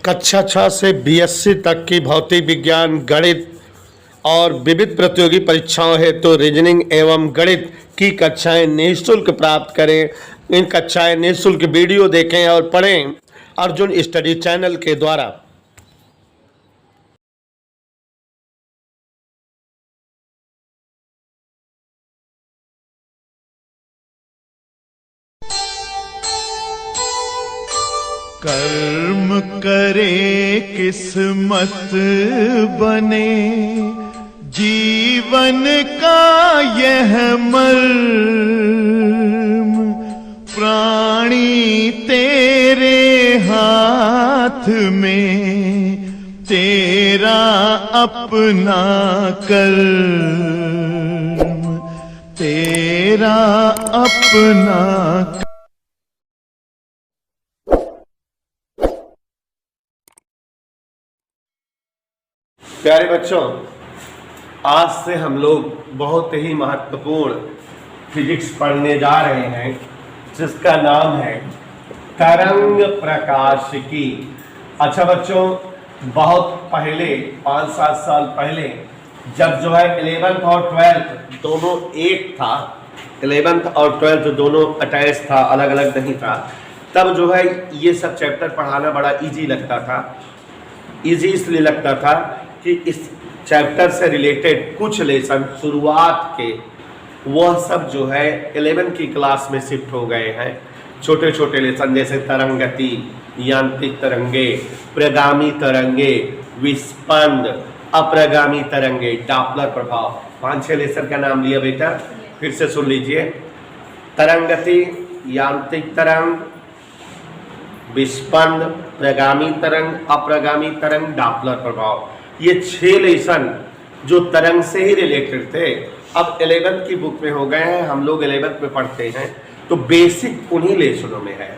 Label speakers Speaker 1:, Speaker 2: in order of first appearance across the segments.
Speaker 1: कक्षा 6 से बीएससी तक की भौतिक विज्ञान, गणित और विविध प्रतियोगी परीक्षाओं हेतु तो रीजनिंग एवं गणित की कक्षाएं निःशुल्क प्राप्त करें। इन कक्षाएं निःशुल्क वीडियो देखें और पढ़ें अर्जुन स्टडी चैनल के द्वारा।
Speaker 2: कर्म करे किस्मत बने, जीवन का यह मर्म, प्राणी तेरे हाथ में, तेरा अपना कर्म, तेरा अपना।
Speaker 1: प्यारे बच्चों, आज से हम लोग बहुत ही महत्वपूर्ण फिजिक्स पढ़ने जा रहे हैं, जिसका नाम है तरंग प्रकाशिकी। अच्छा बच्चों, बहुत पहले 5-7 साल पहले जब जो है 11th और 12th दोनों एक था, 11th और 12th दोनों अटैच था, अलग अलग नहीं था, तब जो है ये सब चैप्टर पढ़ाना बड़ा इजी लगता था। इजी इसलिए लगता था कि इस चैप्टर से रिलेटेड कुछ लेसन शुरुआत के वह सब जो है 11 की क्लास में शिफ्ट हो गए हैं। छोटे छोटे लेसन जैसे तरंग गति, यांत्रिक तरंगे, प्रगामी तरंगे, विस्पंद, अप्रगामी तरंगे, डॉपलर प्रभाव, 5-6 लेसन का नाम लिया बेटा, फिर से सुन लीजिए। तरंग गति, यांत्रिक तरंग, विस्पंद, प्रगामी तरंग, अप्रगामी तरंग, डॉपलर प्रभाव, ये 6 लेसन जो तरंग से ही रिलेटेड थे अब 11th की बुक में हो गए हैं। हम लोग 11th में पढ़ते हैं तो बेसिक उन्हीं लेसनों में है।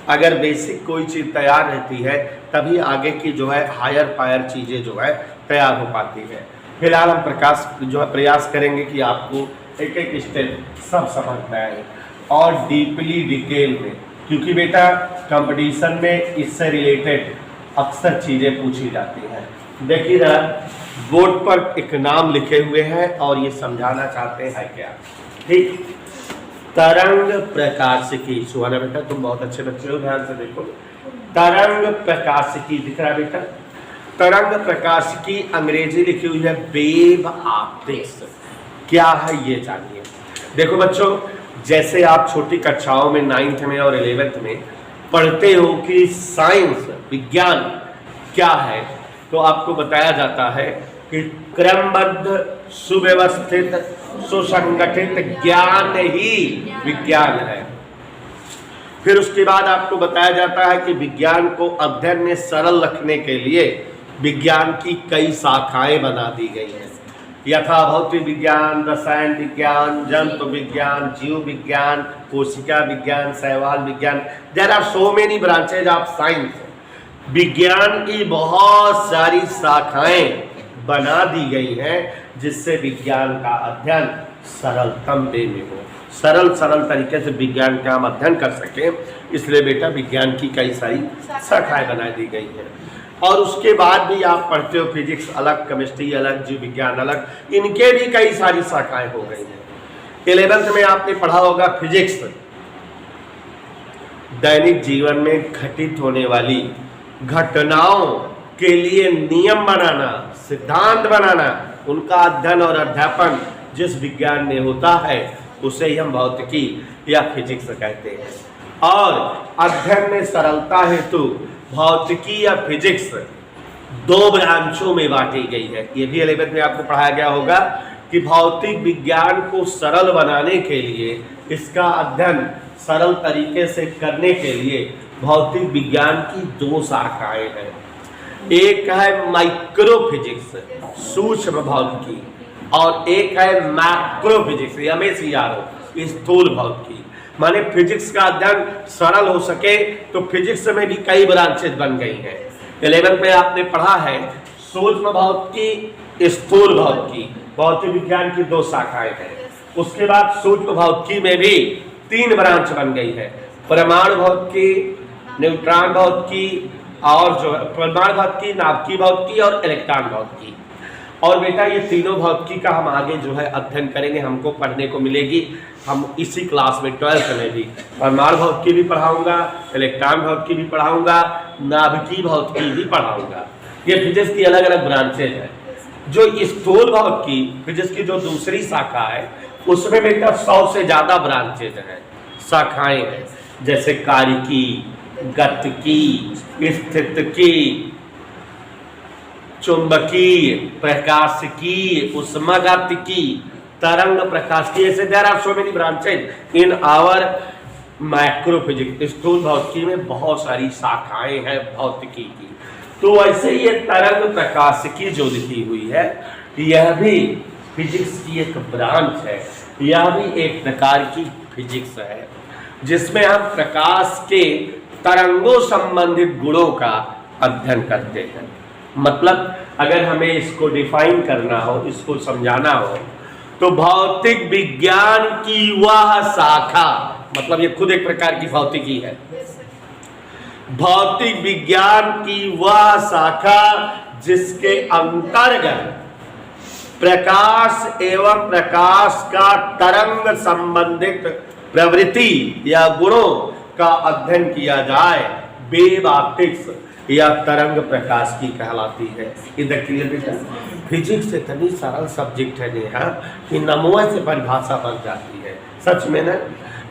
Speaker 1: अगर बेसिक कोई चीज़ तैयार रहती है तभी आगे की जो है हायर फायर चीज़ें जो है तैयार हो पाती है। फिलहाल हम प्रयास करेंगे कि आपको एक एक स्टेप सब समझ में आए और डीपली डिटेल में, क्योंकि बेटा कंपटीशन में इससे रिलेटेड अक्सर चीज़ें पूछी जाती हैं। देखिए ना, बोर्ड पर एक नाम लिखे हुए हैं और ये समझाना चाहते हैं क्या, ठीक। तरंग प्रकाशिकी। सुहाना बेटा तुम बहुत अच्छे बच्चे हो, ध्यान से देखो। तरंग प्रकाशिकी दिख रहा है बेटा। तरंग प्रकाशिकी अंग्रेजी लिखी हुई है वेव ऑप्टिक्स। क्या है ये जानिए। देखो बच्चों, जैसे आप छोटी कक्षाओं में 9th में और 11th में पढ़ते हो कि साइंस विज्ञान क्या है, तो आपको बताया जाता है कि क्रमबद्ध, सुव्यवस्थित, सुसंगठित ज्ञान ही विज्ञान है। फिर उसके बाद आपको बताया जाता है कि विज्ञान को अध्ययन में सरल रखने के लिए विज्ञान की कई शाखाएं बना दी गई हैं। यथा भौतिक विज्ञान, रसायन विज्ञान, जंतु विज्ञान, जीव विज्ञान, कोशिका विज्ञान, शैवाल विज्ञान। There are so many branches of science. विज्ञान की बहुत सारी शाखाएं बना दी गई हैं जिससे विज्ञान का अध्ययन सरलतम वे में हो, सरल तरीके से विज्ञान का हम अध्ययन कर सकें। इसलिए बेटा विज्ञान की कई सारी शाखाएं बना दी गई हैं। और उसके बाद भी आप पढ़ते हो फिजिक्स अलग, केमिस्ट्री अलग, जीव विज्ञान अलग, इनके भी कई सारी शाखाएं हो गई हैं। 11th में आपने पढ़ा होगा फिजिक्स, दैनिक जीवन में घटित होने वाली घटनाओं के लिए नियम बनाना, सिद्धांत बनाना, उनका अध्ययन और अध्यापन जिस विज्ञान में होता है उसे ही हम भौतिकी या फिजिक्स कहते हैं। और अध्ययन में सरलता हेतु भौतिकी या फिजिक्स 2 ब्रांचों में बांटी गई है। ये भी 11th में आपको पढ़ाया गया होगा कि भौतिक विज्ञान को सरल बनाने के लिए, इसका अध्ययन सरल तरीके से करने के लिए भौतिक विज्ञान की 2 शाखाएं हैं। एक है माइक्रो फिजिक्स, सूक्ष्म भौतिकी, और एक है मैक्रो फिजिक्स, MACRO, स्थूल भौतिकी। माने फिजिक्स का अध्ययन सरल हो सके तो फिजिक्स में भी कई ब्रांचेज बन गई हैं। 11th में आपने पढ़ा है सूक्ष्म भौतिकी, स्थूल भौतिकी, भौतिक विज्ञान की 2 शाखाएं हैं। उसके बाद सूक्ष्म भौतिकी में भी 3 ब्रांच बन गई है, परमाणु भौतिकी, न्यूट्रॉन भौतिकी और जो है परमाणु भौतिकी, नाभिकीय भौतिकी और इलेक्ट्रॉन भौतिकी। और बेटा ये तीनों भौतिकी का हम आगे जो है अध्ययन करेंगे, हमको पढ़ने को मिलेगी। हम इसी क्लास में 12th में भी परमाणु भौतिकी भी पढ़ाऊंगा, इलेक्ट्रॉन भौतिकी भी पढ़ाऊंगा, नाभिकीय भौतिकी भी पढ़ाऊंगा। ये फिजिक्स की अलग अलग ब्रांचेज है। जो स्थूल भौतिकी फिजिक्स की जो दूसरी शाखा है उसमें बेटा 100 से ज्यादा ब्रांचेज हैं, शाखाएं हैं, जैसे कारिकी, गतिकी, स्थितिकी, चुंबकीय, प्रकाशिकी, उष्मागतिकी, तरंग प्रकाशिकी। ऐसे there are so many branches in our microphysics. स्थूल भौतिकी में बहुत सारी शाखाएं हैं भौतिकी की। तो वैसे ये तरंग प्रकाशिकी जो लिखी हुई है यह भी फिजिक्स की एक ब्रांच है, यह भी एक प्रकार की फिजिक्स है जिसमें हम प्रकाश के तरंगों संबंधित गुणों का अध्ययन करते हैं। मतलब अगर हमें इसको डिफाइन करना हो, इसको समझाना हो, तो भौतिक विज्ञान की वह शाखा, मतलब ये खुद एक प्रकार की भौतिकी है, भौतिक विज्ञान की वह शाखा जिसके अंतर्गत प्रकाश एवं प्रकाश का तरंग संबंधित प्रवृत्ति या गुणों का अध्ययन किया जाए, वेव ऑप्टिक्स या तरंग प्रकाश की कहलाती है। इधर क्लियर बेटा? फिजिक्स इतनी सरल सब्जेक्ट है नेहा कि नमोए से परिभाषा बन जाती है, सच में ना।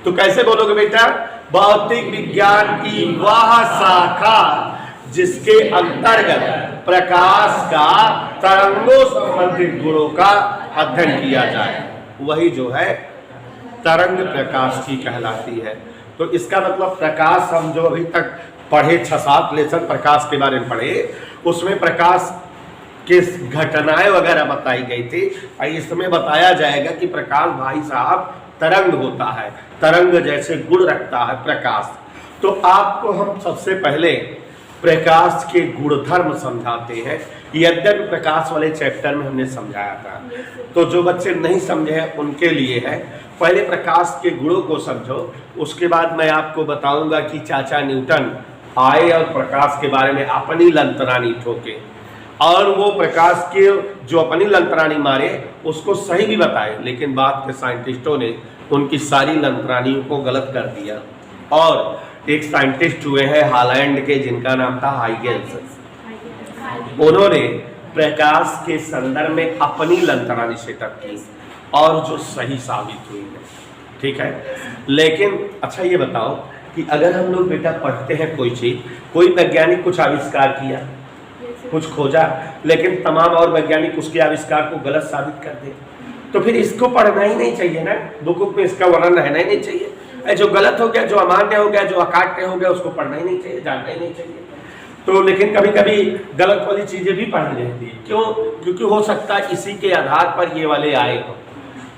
Speaker 1: तो कैसे बोलोगे बेटा? भौतिक विज्ञान की वह शाखा जिसके अंतर्गत प्रकाश का तरंगों संबंधित गुणों का अध्ययन किया जाए, वही जो है तरंग प्रकाश की कहलाती है। तो इसका मतलब प्रकाश हम जो अभी तक पढ़े 6-7 लेसन प्रकाश के बारे में पढ़े, उसमें प्रकाश के घटनाएं वगैरह बताई गई थी। इसमें बताया जाएगा कि प्रकाश भाई साहब तरंग होता है, तरंग जैसे गुण रखता है प्रकाश। तो आपको हम सबसे पहले प्रकाश के गुणधर्म समझाते हैं। यद्यपि प्रकाश वाले चैप्टर में हमने समझाया था, तो जो बच्चे नहीं समझे हैं उनके लिए है। पहले प्रकाश के गुणों को समझो, उसके बाद मैं आपको बताऊंगा कि चाचा न्यूटन आए और प्रकाश के बारे में अपनी लंतरानी ठोके, और वो प्रकाश के जो अपनी लंतरानी मारे उसको सही भी बताए, लेकिन बाद के साइंटिस्टों ने उनकी सारी लंतरानियों को गलत कर दिया। और एक साइंटिस्ट हुए हैं हॉलैंड के, जिनका नाम था हाइगेन्स। उन्होंने प्रकाश के संदर्भ में अपनी लंतरानी सेटअप की और जो सही साबित हुई है, ठीक है। लेकिन अच्छा ये बताओ कि अगर हम लोग बेटा पढ़ते हैं कोई चीज, कोई वैज्ञानिक कुछ आविष्कार किया, कुछ खोजा, लेकिन तमाम और वैज्ञानिक उसके आविष्कार को गलत साबित कर दे, तो फिर इसको पढ़ना ही नहीं चाहिए ना, बुक में इसका वर्णन रहना ही नहीं चाहिए। जो गलत हो गया, जो अमान्य हो गया, जो अकाट्य हो गया, उसको पढ़ना ही नहीं चाहिए, जानना ही नहीं चाहिए। तो लेकिन कभी कभी गलत वाली चीजें भी पढ़नी रहती है। क्यों? क्योंकि हो सकता है इसी के आधार पर ये वाले आए हो,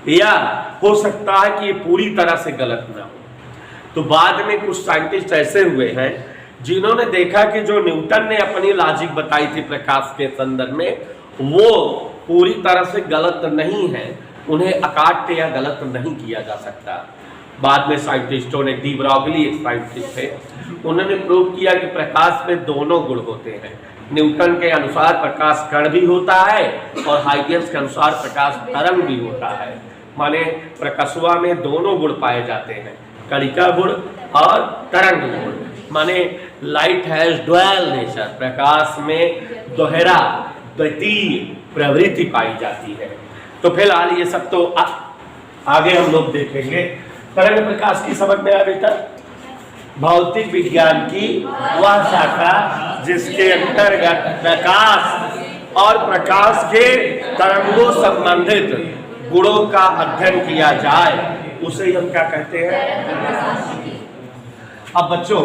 Speaker 1: या हो सकता है कि ये पूरी तरह से गलत ना हो। तो बाद में कुछ साइंटिस्ट ऐसे हुए हैं जिन्होंने देखा कि जो न्यूटन ने अपनी लॉजिक बताई थी प्रकाश के संदर्भ में, वो पूरी तरह से गलत नहीं है, उन्हें अकाट्य या गलत नहीं किया जा सकता। बाद में साइंटिस्टों ने, डी ब्रॉगली एक साइंटिस्ट थे, उन्होंने प्रूव किया कि प्रकाश में दोनों गुण होते हैं। न्यूटन के अनुसार प्रकाश कण भी होता है और हाइगेन्स के अनुसार प्रकाश तरंग भी होता है। माने प्रकाशवा में दोनों गुण पाए जाते हैं, कणिका गुण और तरंग गुण। माने लाइट हैज ड्वेल नेचर, प्रकाश में दोहरा द्वितीय प्रवृत्ति पाई जाती है। तो फिलहाल ये सब तो आगे हम लोग देखेंगे। तरंग प्रकाश की समझ में आया बेटा? भौतिक विज्ञान की वह शाखा जिसके अंतर्गत प्रकाश और प्रकाश के तरंगों संबंधित गुणों का अध्ययन किया जाए, उसे हम क्या कहते हैं? अब बच्चों,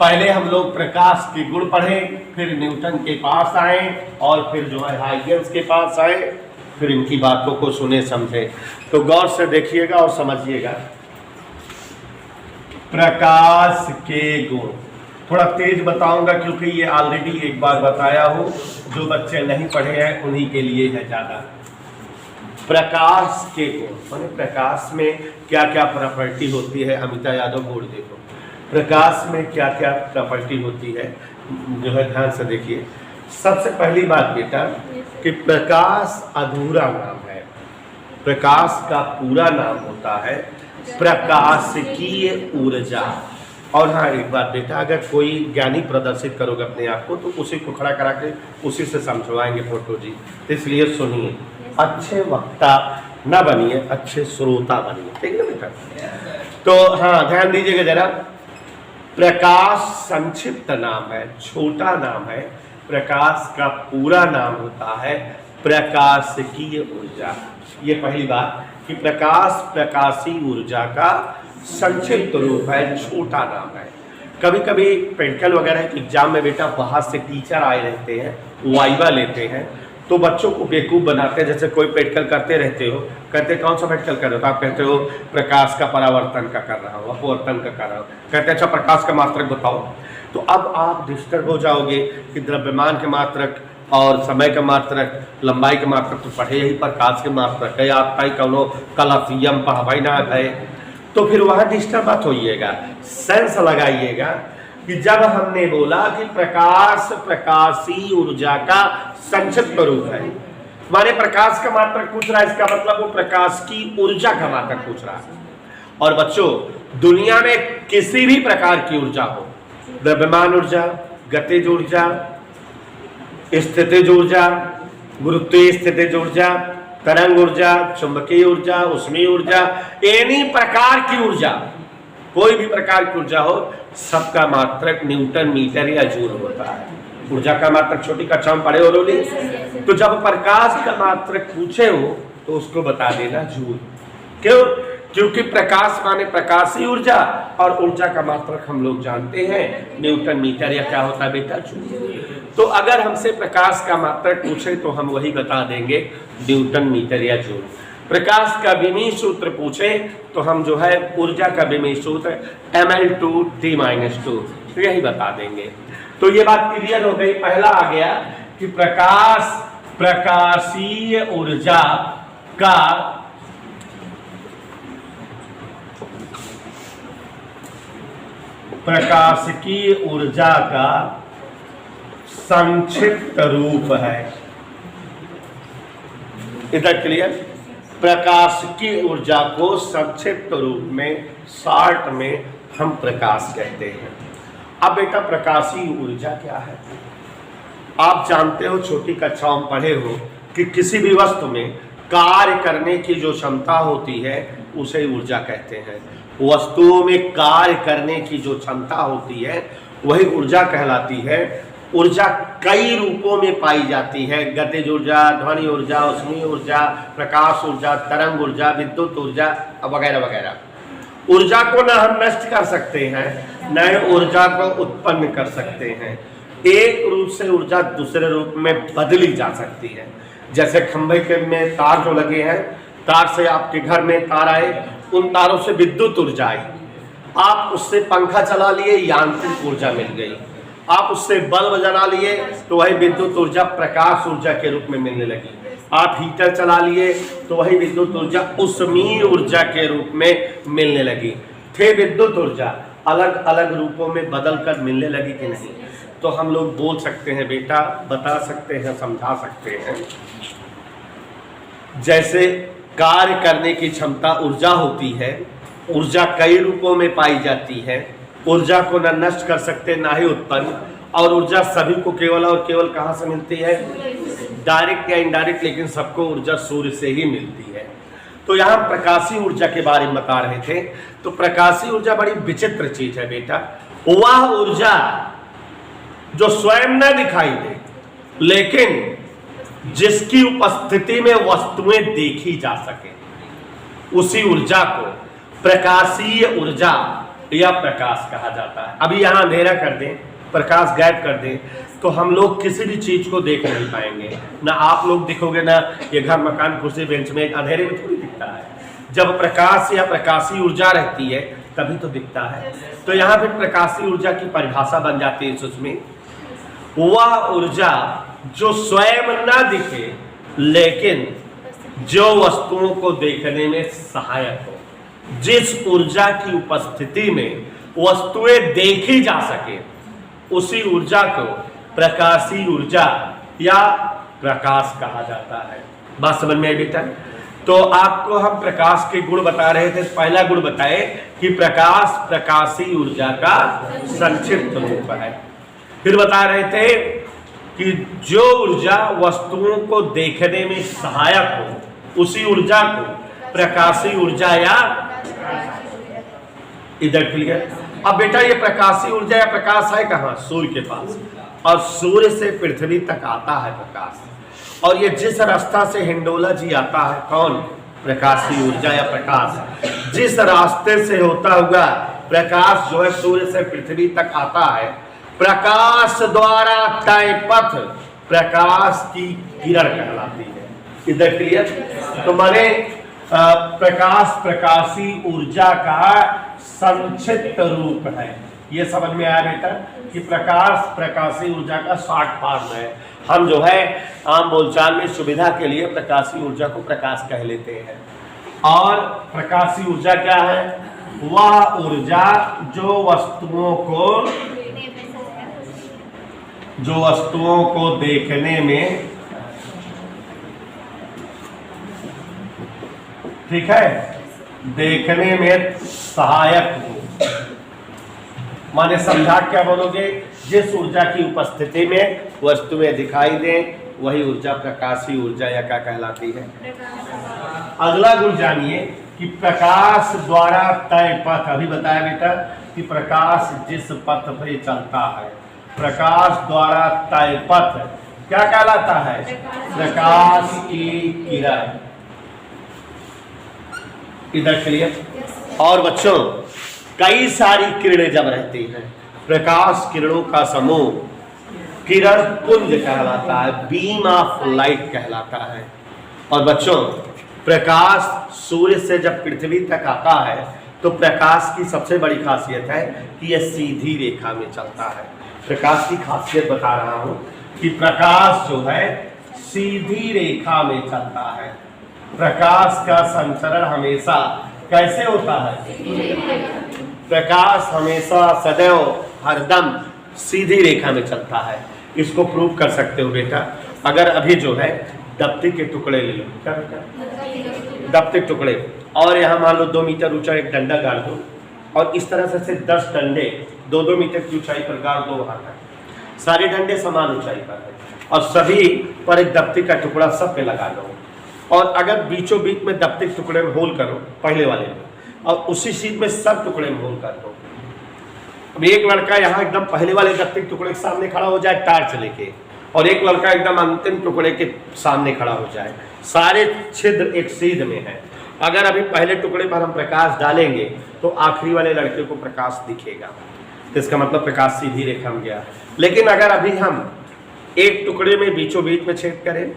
Speaker 1: पहले हम लोग प्रकाश के गुण पढ़े, फिर न्यूटन के पास आए और फिर जो है हाइगेन्स के पास आए, फिर इनकी बातों को सुने समझे। तो गौर से देखिएगा और समझिएगा। प्रकाश के गुण थोड़ा तेज बताऊंगा क्योंकि ये ऑलरेडी एक बार बताया हूं, जो बच्चे नहीं पढ़े हैं उन्हीं के लिए है ज्यादा। प्रकाश के गुण माने प्रकाश में क्या क्या प्रॉपर्टी होती है। अमिता यादव बोर्ड देखो, प्रकाश में क्या क्या प्रॉपर्टी होती है जो है ध्यान से देखिए। सबसे पहली बात बेटा कि प्रकाश अधूरा नाम है, प्रकाश का पूरा नाम होता है प्रकाशिकीय ऊर्जा। और हाँ एक बात बेटा, अगर कोई ज्ञानी प्रदर्शित करोगे अपने आप को तो उसी को खड़ा करा के उसी से समझवाएंगे फोटो जी। तो इसलिए सुनिए, अच्छे वक्ता न बनिए, अच्छे श्रोता बनिए, ठीक है बेटा। तो हाँ ध्यान दीजिएगा जरा, प्रकाश संक्षिप्त नाम है, छोटा नाम है। प्रकाश का पूरा नाम होता है प्रकाशिकीय ऊर्जा। ये पहली बात कि प्रकाश प्रकाशी ऊर्जा का संक्षिप्त रूप है, छोटा नाम है। कभी कभी प्रैक्टिकल वगैरह के एग्जाम में बेटा बाहर से टीचर आए रहते हैं, वाइवा लेते हैं, तो बच्चों को बेवकूफ़ बनाते हैं। जैसे कोई प्रैक्टिकल करते रहते हो, कहते कौन सा प्रैक्टिकल कर रहे हो, तो आप कहते हो प्रकाश का परावर्तन का कर रहा हो, अपवर्तन का कर रहा हो। कहते अच्छा प्रकाश का मात्रक बताओ। तो अब आप डिस्टर्ब हो जाओगे कि द्रव्यमान के मात्रक और समय का मात्रक, लंबाई के मात्रक तो पढ़े यही प्रकाश के मात्रक है, आपका ही कौनो कलसियम पढ़ाई ना है, तो फिर वहाँ डिस्टर्ब मत होइएगा। सेंस लगाइएगा कि जब हमने बोला कि प्रकाश प्रकाशी ऊर्जा का संक्षिप्त रूप है, माने प्रकाश का मात्रक पूछ रहा है, इसका मतलब वो प्रकाश की ऊर्जा का मात्रक पूछ रहा है। और बच्चों, दुनिया में किसी भी प्रकार की ऊर्जा हो, द्रव्यमान ऊर्जा, गतिज ऊर्जा, स्थितिज ऊर्जा, गुरुत्वीय स्थितिज ऊर्जा, तरंग ऊर्जा, चुंबकीय ऊर्जा, ऊष्मीय ऊर्जा, एनी प्रकार की ऊर्जा, कोई भी प्रकार की ऊर्जा हो, सबका मात्रक न्यूटन मीटर या जूल होता है। ऊर्जा का मात्रक छोटी कक्षा में पढ़े हो लोली। तो जब प्रकाश का मात्रक पूछे हो तो उसको बता देना जूल। क्यों? क्योंकि प्रकाश माने प्रकाशी ऊर्जा और ऊर्जा का मात्रक हम लोग जानते हैं न्यूटन मीटर या क्या होता है बेटा, जूल। तो अगर हमसे प्रकाश का मात्रक पूछे तो हम वही बता देंगे न्यूटन मीटर या जूल। प्रकाश का विमीय सूत्र पूछे तो हम जो है ऊर्जा का विमीय सूत्र ml2T-2 यही बता देंगे। तो ये बात क्लियर हो गई। पहला आ गया कि प्रकाश प्रकाशीय ऊर्जा का प्रकाशिकीय ऊर्जा का संक्षिप्त रूप है। इधर क्लियर? प्रकाशिकीय ऊर्जा को संक्षिप्त रूप में शॉर्ट में हम प्रकाश कहते हैं। अब बेटा प्रकाशीय ऊर्जा क्या है? आप जानते हो, छोटी कक्षाओं में पढ़े हो कि किसी भी वस्तु में कार्य करने की जो क्षमता होती है उसे ऊर्जा कहते हैं। वस्तुओं में कार्य करने की जो क्षमता होती है वही ऊर्जा कहलाती है। ऊर्जा कई रूपों में पाई जाती है, गतिज ऊर्जा, ध्वनि ऊर्जा, ऊष्मीय ऊर्जा, प्रकाश ऊर्जा, तरंग ऊर्जा, विद्युत ऊर्जा वगैरह वगैरह। ऊर्जा को न हम नष्ट कर सकते हैं, न ऊर्जा को उत्पन्न कर सकते हैं। एक रूप से ऊर्जा दूसरे रूप में बदली जा सकती है। जैसे खंभे के में तार जो लगे हैं, तार से आपके घर में तार आए, उन तारों से विद्युत ऊर्जा आई, आप उससे पंखा चला लिए, यांत्रिक ऊर्जा मिल गई। आप उससे बल्ब जला लिए तो वही विद्युत ऊर्जा प्रकाश ऊर्जा के रूप में मिलने लगी। आप हीटर चला लिए तो वही विद्युत ऊर्जा ऊष्मीय ऊर्जा के रूप में मिलने लगी। थे विद्युत ऊर्जा अलग अलग रूपों में बदल कर मिलने लगी कि नहीं? तो हम लोग बोल सकते हैं बेटा, बता सकते हैं, समझा सकते हैं। जैसे कार्य करने की क्षमता ऊर्जा होती है, ऊर्जा कई रूपों में पाई जाती है। ऊर्जा को न नष्ट कर सकते ना ही उत्पन्न, और ऊर्जा सभी को केवल और केवल कहाँ से मिलती है? डायरेक्ट या इनडायरेक्ट, लेकिन सबको ऊर्जा सूर्य से ही मिलती है। तो यहाँ प्रकाशीय ऊर्जा के बारे में बता रहे थे। तो प्रकाशीय ऊर्जा बड़ी विचित्र चीज है बेटा। वह ऊर्जा जो स्वयं न दिखाई दे लेकिन जिसकी उपस्थिति में वस्तुएं देखी जा सके, उसी ऊर्जा को प्रकाशीय ऊर्जा या प्रकाश कहा जाता है। अभी यहाँ अंधेरा कर दें, प्रकाश गायब कर दें तो हम लोग किसी भी चीज को देख नहीं पाएंगे। ना आप लोग दिखोगे, ना ये घर मकान कुर्सी बेंच में अंधेरे में थोड़ी दिखता है। जब प्रकाश या प्रकाशीय ऊर्जा रहती है तभी तो दिखता है। तो यहाँ पे प्रकाशीय ऊर्जा की परिभाषा बन जाती है उसमें, वह ऊर्जा जो स्वयं न दिखे लेकिन जो वस्तुओं को देखने में सहायक हो। जिस ऊर्जा की उपस्थिति में वस्तुएं देखी जा सके, उसी ऊर्जा को प्रकाशीय ऊर्जा या प्रकाश कहा जाता है। बात समझ में आई बेटा? तो आपको हम प्रकाश के गुण बता रहे थे। पहला गुण बताए कि प्रकाश प्रकाशीय ऊर्जा का संक्षिप्त रूप है। फिर बता रहे थे कि जो ऊर्जा वस्तुओं को देखने में सहायक हो, उसी ऊर्जा को प्रकाशीय ऊर्जा या इधर क्लियर। अब बेटा ये प्रकाशीय ऊर्जा या प्रकाश है कहाँ? सूर्य के पास, और सूर्य से पृथ्वी तक आता है प्रकाश। और ये जिस रास्ता से हिंडोला जी आता है, कौन? प्रकाशीय ऊर्जा या प्रकाश। जिस रास्ते से होता हुआ प्रकाश जो है सूर्य से पृथ्वी तक आता है, प्रकाश द्वारा तय पथ प्रकाश की किरण कहलाती है। इधर क्लियर? तो माने प्रकाश प्रकाशीय ऊर्जा का संक्षिप्त रूप है। ये समझ में आया बेटा कि प्रकाश प्रकाशीय ऊर्जा का शॉर्ट फॉर्म है। हम जो है आम बोलचाल में सुविधा के लिए प्रकाशीय ऊर्जा को प्रकाश कह लेते हैं। और प्रकाशीय ऊर्जा क्या है? वह ऊर्जा जो वस्तुओं को देखने में, ठीक है, देखने में सहायक हो। माने समझा क्या बोलोगे? जिस ऊर्जा की उपस्थिति में वस्तुएं दिखाई दें, वही ऊर्जा प्रकाशीय ऊर्जा या क्या कहलाती है? अगला गुण जानिए कि प्रकाश द्वारा तय पथ। अभी बताया बेटा कि प्रकाश जिस पथ पे चलता है, प्रकाश द्वारा तय पथ क्या कहलाता है? प्रकाश की किरण। इधर क्लियर? और बच्चों कई सारी किरणें जब रहती हैं, प्रकाश किरणों का समूह किरण पुंज कहलाता है, बीम ऑफ लाइट कहलाता है। और बच्चों प्रकाश सूर्य से जब पृथ्वी तक आता है तो प्रकाश की सबसे बड़ी खासियत है कि यह सीधी रेखा में चलता है। प्रकाश की खासियत बता रहा हूं कि प्रकाश जो है सीधी रेखा में चलता है। प्रकाश का संचरण हमेशा कैसे होता है? प्रकाश हमेशा सदैव हरदम सीधी रेखा में चलता है। इसको प्रूव कर सकते हो बेटा। अगर अभी जो है दफ्ती के टुकड़े ले लो, क्या बेटा? दफ्ती के टुकड़े, और यहाँ मान लो 2 मीटर ऊंचा एक डंडा गाड़ दो, और इस तरह से 10 डंडे 2-2 मीटर की ऊंचाई पर गाड़ दो वहां तक। सारे डंडे समान ऊंचाई पर है और सभी पर एक दफ्ती का टुकड़ा सब पे लगा लो। और अगर बीचों बीच में दफ्ती के टुकड़े में होल करो पहले वाले में, और उसी सीट में सब टुकड़े में होल कर दो। अब एक लड़का यहाँ एकदम पहले वाले दफ्ती के टुकड़े के सामने खड़ा हो जाए टार्च लेके, और एक लड़का एकदम अंतिम टुकड़े के सामने खड़ा हो जाए। सारे छिद्र एक सीध में है। अगर अभी पहले टुकड़े पर हम प्रकाश डालेंगे तो आखिरी वाले लड़के को प्रकाश दिखेगा, तो इसका मतलब प्रकाश सीधी रेखा में गया। लेकिन अगर अभी हम एक टुकड़े में बीचों बीच में छेद करें,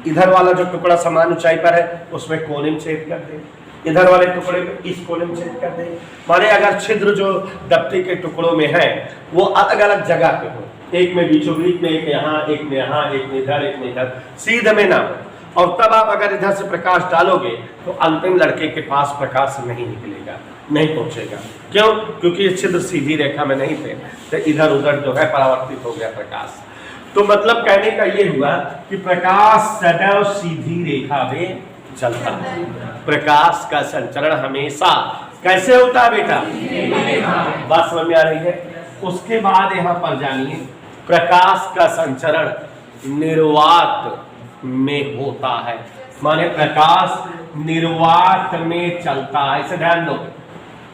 Speaker 1: इधर वाला जो टुकड़ा समान ऊंचाई पर है उसमें कोने में छेद कर दें, इधर वाले टुकड़े में इस कोने में छेद कर दें। माने अगर छिद्र जो दफ्ती के टुकड़ों में है वो अलग अलग जगह पे हो, एक में बीचों बीच में, एक यहाँ, एक में यहाँ, एक में इधर, एक में इधर, सीधे में ना हो, और तब आप अगर इधर से प्रकाश डालोगे तो अंतिम लड़के के पास प्रकाश नहीं निकलेगा, नहीं पहुंचेगा। क्यों? क्योंकि ये छिद्र सीधी रेखा में नहीं थे, तो इधर उधर जो है परावर्तित हो गया प्रकाश। तो मतलब कहने का ये हुआ कि प्रकाश सदैव सीधी रेखा में चलता है। प्रकाश का संचरण हमेशा कैसे होता है बेटा? बात समझ में आ रही है? उसके बाद यहाँ पर जानिए प्रकाश का संचरण निर्वात में होता है। माने प्रकाश निर्वात में चलता है। इसे ध्यान दो,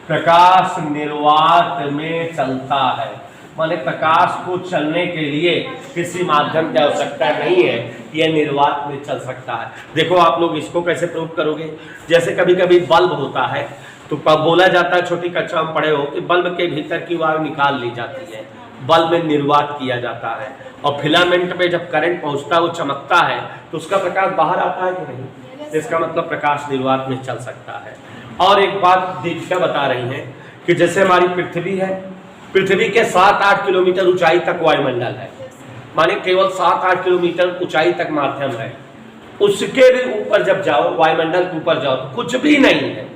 Speaker 1: प्रकाश निर्वात में चलता है। माने प्रकाश को चलने के लिए किसी माध्यम की आवश्यकता नहीं है, यह निर्वात में चल सकता है। देखो आप लोग इसको कैसे प्रूव करोगे? जैसे कभी कभी बल्ब होता है तो बोला जाता है, छोटी कक्षा में पढ़े हो कि बल्ब के भीतर की वायु निकाल ली जाती है, बल्ब में निर्वात किया जाता है, और फिलामेंट में जब करंट पहुंचता है वो चमकता है तो उसका प्रकाश बाहर आता है कि नहीं? इसका मतलब प्रकाश निर्वात में चल सकता है। और एक बात दीपिका बता रही है कि जैसे हमारी पृथ्वी है, पृथ्वी के 7-8 किलोमीटर ऊंचाई तक वायुमंडल है, माने केवल 7-8 किलोमीटर ऊंचाई तक माध्यम है। उसके भी ऊपर जब जाओ, वायुमंडल के ऊपर जाओ तो कुछ भी नहीं है,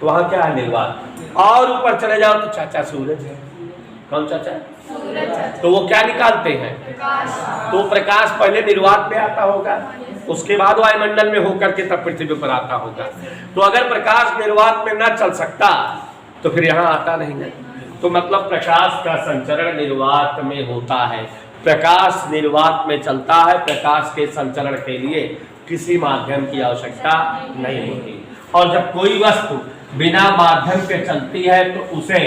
Speaker 1: तो वहां क्या है? निर्वात। और ऊपर चले जाओ तो चाचा सूरज है। कौन चाचा? तो वो क्या निकालते हैं? तो प्रकाश पहले निर्वात में आता होगा, उसके बाद वायुमंडल में होकर के तब पृथ्वी पर आता होगा। तो अगर प्रकाश निर्वात में न चल सकता तो फिर यहाँ आता नहीं है। तो मतलब प्रकाश का संचरण निर्वात में होता है। प्रकाश निर्वात में चलता है, प्रकाश के संचरण के लिए किसी माध्यम की आवश्यकता नहीं होती। और जब कोई वस्तु बिना माध्यम के चलती है तो उसे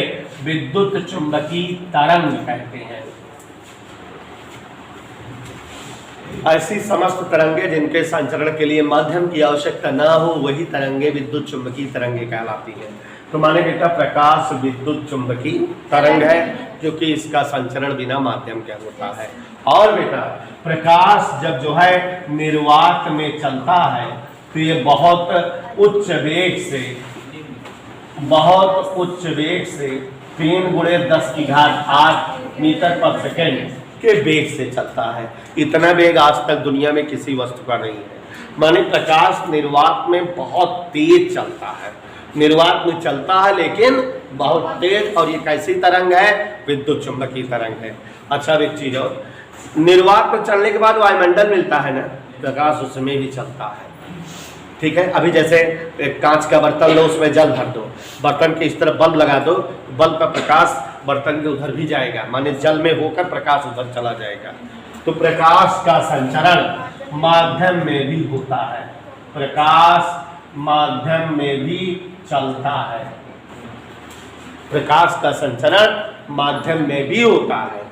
Speaker 1: विद्युत चुंबकीय तरंग कहते हैं। ऐसी समस्त तरंगे जिनके संचरण के लिए माध्यम की आवश्यकता ना हो वही तरंगे विद्युत चुंबकीय तरंगे कहलाती हैं। तो माने बेटा प्रकाश विद्युत चुंबकीय तरंग है क्योंकि इसका संचरण बिना माध्यम के होता है। और बेटा प्रकाश जब जो है निर्वात में चलता है तो ये बहुत उच्च वेग से 3 × 10⁸ मीटर पर सेकेंड के वेग से चलता है। इतना वेग आज तक दुनिया में किसी वस्तु का नहीं है। माने प्रकाश निर्वात में बहुत तेज चलता है, निर्वात में चलता है लेकिन बहुत तेज। और ये कैसी तरंग है? विद्युत चुंबकीय तरंग है। अच्छा एक चीज और, निर्वात में चलने के बाद वायुमंडल मिलता है ना, प्रकाश उसमें भी चलता है। ठीक है, अभी जैसे एक कांच का बर्तन लो, उसमें जल भर दो, बर्तन के इस तरफ बल्ब लगा दो, बल्ब का प्रकाश बर्तन के उधर भी जाएगा, माने जल में होकर प्रकाश उधर चला जाएगा। तो प्रकाश का संचरण माध्यम में भी होता है, प्रकाश माध्यम में भी चलता है। प्रकाश का संचरण माध्यम में भी होता है।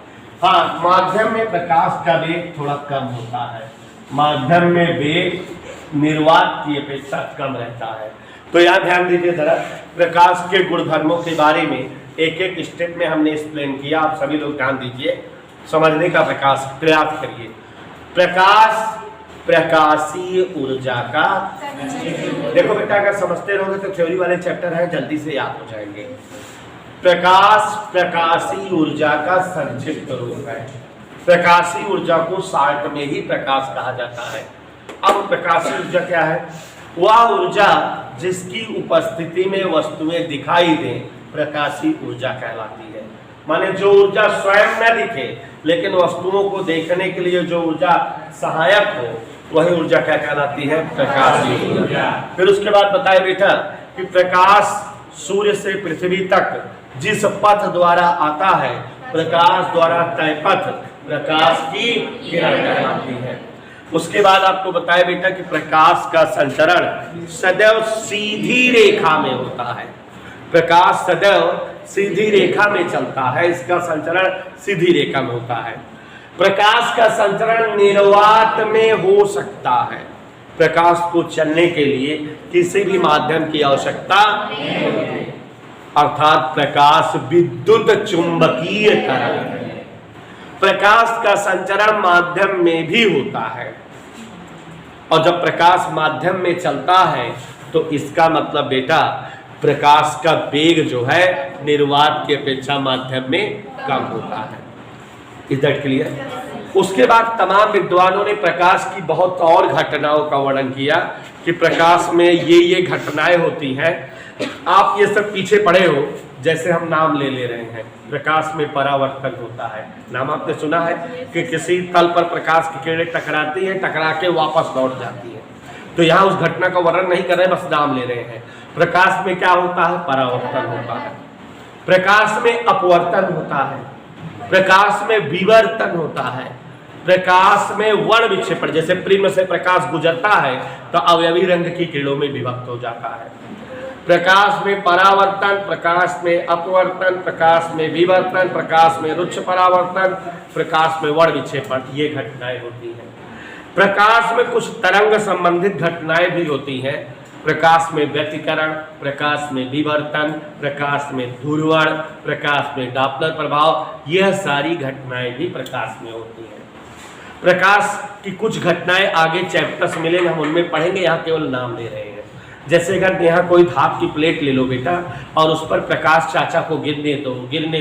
Speaker 1: हाँ, माध्यम में प्रकाश का वेग थोड़ा कम होता है, माध्यम में वेग निर्वात की अपेक्षा कम रहता है। तो यहाँ ध्यान दीजिए जरा, प्रकाश के गुणधर्मों के बारे में एक एक स्टेप में हमने एक्सप्लेन किया। आप सभी लोग ध्यान दीजिए, समझने का प्रयास करिए। प्रकाश प्रकाशीय ऊर्जा का, देखो बेटा अगर समझते रहोगे तो थ्योरी वाले चैप्टर है जल्दी से याद हो जाएंगे। प्रकाश प्रकाशीय ऊर्जा का संक्षिप्त रूप है। प्रकाशीय ऊर्जा को शार्ट में ही प्रकाश कहा जाता है। अब प्रकाशीय ऊर्जा क्या है? वह ऊर्जा जिसकी उपस्थिति में वस्तुएं दिखाई दें प्रकाशीय ऊर्जा कहलाती है। माने जो ऊर्जा स्वयं न दिखे लेकिन वस्तुओं को देखने के लिए जो ऊर्जा सहायक हो वही ऊर्जा क्या कहलाती है? प्रकाशीय ऊर्जा। फिर उसके बाद बताए बेटा कि प्रकाश सूर्य से पृथ्वी तक जिस पथ द्वारा आता है, प्रकाश द्वारा तय पथ प्रकाश की किरण कहलाती है। उसके बाद आपको बताया बेटा कि प्रकाश का संचरण सदैव सीधी रेखा में होता है। प्रकाश सदैव सीधी रेखा में चलता है, इसका संचरण सीधी रेखा में होता है। प्रकाश का संचरण निर्वात में हो सकता है। प्रकाश को चलने के लिए किसी भी माध्यम की आवश्यकता नहीं होती, अर्थात प्रकाश विद्युत चुंबकीय तरंग है। प्रकाश का संचरण माध्यम में भी होता है और जब प्रकाश माध्यम में चलता है तो इसका मतलब बेटा प्रकाश का वेग जो है निर्वात की अपेक्षा माध्यम में कम होता है। Is that clear? उसके बाद तमाम विद्वानों ने प्रकाश की बहुत और घटनाओं का वर्णन किया कि प्रकाश में ये घटनाएं होती हैं। आप ये सब पीछे पढ़े हो, जैसे हम नाम ले रहे हैं, प्रकाश में परावर्तन होता है। नाम आपने सुना है कि किसी तल पर प्रकाश की किरणें टकराती हैं, टकरा के वापस लौट जाती हैं। तो यहाँ उस घटना का वर्णन नहीं कर रहे, बस नाम ले रहे हैं। प्रकाश में क्या होता है? परावर्तन होता है। प्रकाश में अपवर्तन होता है, प्रकाश में विवर्तन होता है, प्रकाश में वर्ण विक्षेपण, जैसे प्रिज्म से प्रकाश गुजरता है तो अवयवी रंग की किरणों में विभक्त हो जाता है। प्रकाश में परावर्तन, प्रकाश में अपवर्तन, प्रकाश में विवर्तन, प्रकाश में रुक्ष परावर्तन, प्रकाश में वर्ण विक्षेपण, ये घटनाएं होती हैं। प्रकाश में कुछ तरंग संबंधित घटनाएं भी होती हैं। प्रकाश में व्यतिकरण, प्रकाश में विवर्तन, प्रकाश में ध्रुवण, प्रकाश में डॉपलर प्रभाव, यह सारी घटनाएं भी प्रकाश में होती हैं। प्रकाश की कुछ घटनाएं आगे चैप्टर्स मिलेंगे, हम उनमें पढ़ेंगे, यहाँ केवल नाम ले रहे हैं। जैसे अगर यहाँ कोई धात की प्लेट ले लो बेटा और उस पर प्रकाश चाचा को गिरने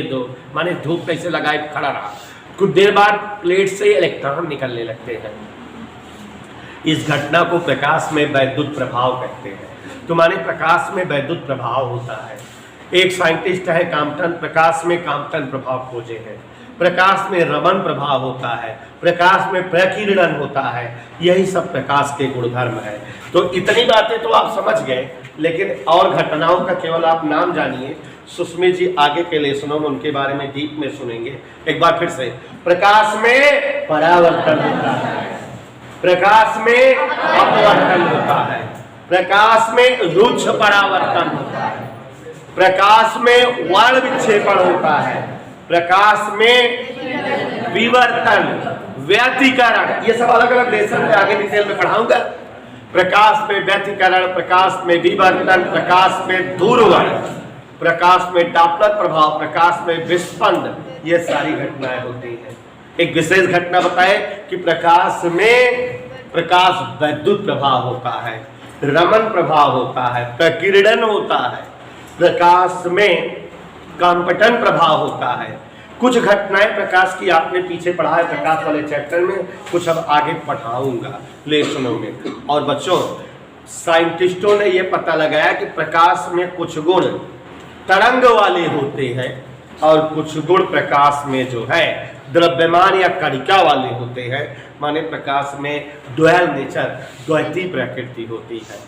Speaker 1: दो, माने धूप कैसे लगाए खड़ा रहा, कुछ देर बाद प्लेट से इलेक्ट्रॉन निकलने लगते हैं। इस घटना को प्रकाश में वैद्युत प्रभाव कहते हैं। तो माने प्रकाश में वैद्युत प्रभाव होता है। एक साइंटिस्ट है कॉम्पटन, प्रकाश में कॉम्पटन प्रभाव खोजे हैं। प्रकाश में रमन प्रभाव होता है, प्रकाश में प्रकीर्णन होता है। यही सब प्रकाश के गुणधर्म है। तो इतनी बातें तो आप समझ गए, लेकिन और घटनाओं का केवल आप नाम जानिए। सुस्मित जी आगे के लेसनों में उनके बारे में डीप में सुनेंगे। एक बार फिर से, प्रकाश में परावर्तन होता है, प्रकाश में अपवर्तन होता है, प्रकाश में रुक्ष परावर्तन होता है, प्रकाश में वर्ण विक्षेपण होता है, प्रकाश में विवर्तन, व्यतिकरण, ये सब अलग अलग लेसन में आगे डिटेल में पढ़ाऊंगा। प्रकाश में व्यतिकरण, प्रकाश में विवर्तन, प्रकाश में दूरवर्ण, प्रकाश में डॉपलर प्रभाव, प्रकाश में विस्पंद, ये सारी घटनाएं होती हैं। एक विशेष घटना बताए कि प्रकाश में प्रकाश वैद्युत प्रभाव होता है, रमन प्रभाव होता है, प्रकीर्णन होता है, प्रकाश में कॉम्पटन प्रभाव होता है। कुछ घटनाएं प्रकाश की आपने पीछे पढ़ा है प्रकाश वाले चैप्टर में, कुछ अब आगे पढ़ाऊंगा लेसनों में। और बच्चों, साइंटिस्टों ने यह पता लगाया कि प्रकाश में कुछ गुण तरंग वाले होते हैं और कुछ गुण प्रकाश में जो है द्रव्यमान या कणिका वाले होते हैं। माने प्रकाश में ड्वेल नेचर, द्वैती प्रकृति होती है।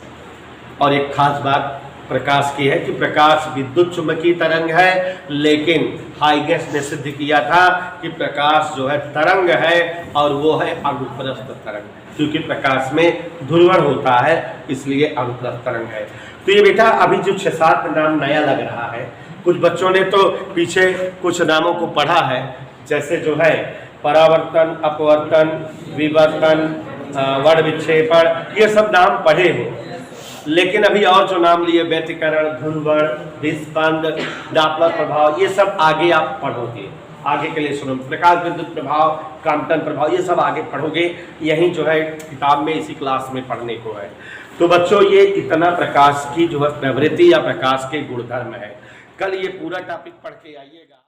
Speaker 1: और एक खास बात प्रकाश की है कि प्रकाश विद्युत चुंबकीय तरंग है, लेकिन हाइगेंस ने सिद्ध किया था कि प्रकाश जो है तरंग है और वो है अनुप्रस्थ तरंग, क्योंकि प्रकाश में ध्रुवण होता है, इसलिए अनुप्रस्थ तरंग है। तो ये बेटा अभी जो 6-7 नाम नया लग रहा है, कुछ बच्चों ने तो पीछे कुछ नामों को पढ़ा है, जैसे जो है परावर्तन, अपवर्तन, विवर्तन, वर्ण विक्षेपण, ये सब नाम पढ़े हो। लेकिन अभी और जो नाम लिए व्यतिकरण, ध्रुवण, विस्पंद, डॉपलर प्रभाव, ये सब आगे आप पढ़ोगे। आगे के लिए सुनो, प्रकाश विद्युत प्रभाव, कॉम्पटन प्रभाव, ये सब आगे पढ़ोगे। यही जो है किताब में इसी क्लास में पढ़ने को है। तो बच्चों, ये इतना प्रकाश की जो है प्रवृत्ति या प्रकाश के गुणधर्म है। कल ये पूरा टॉपिक पढ़ के आइएगा।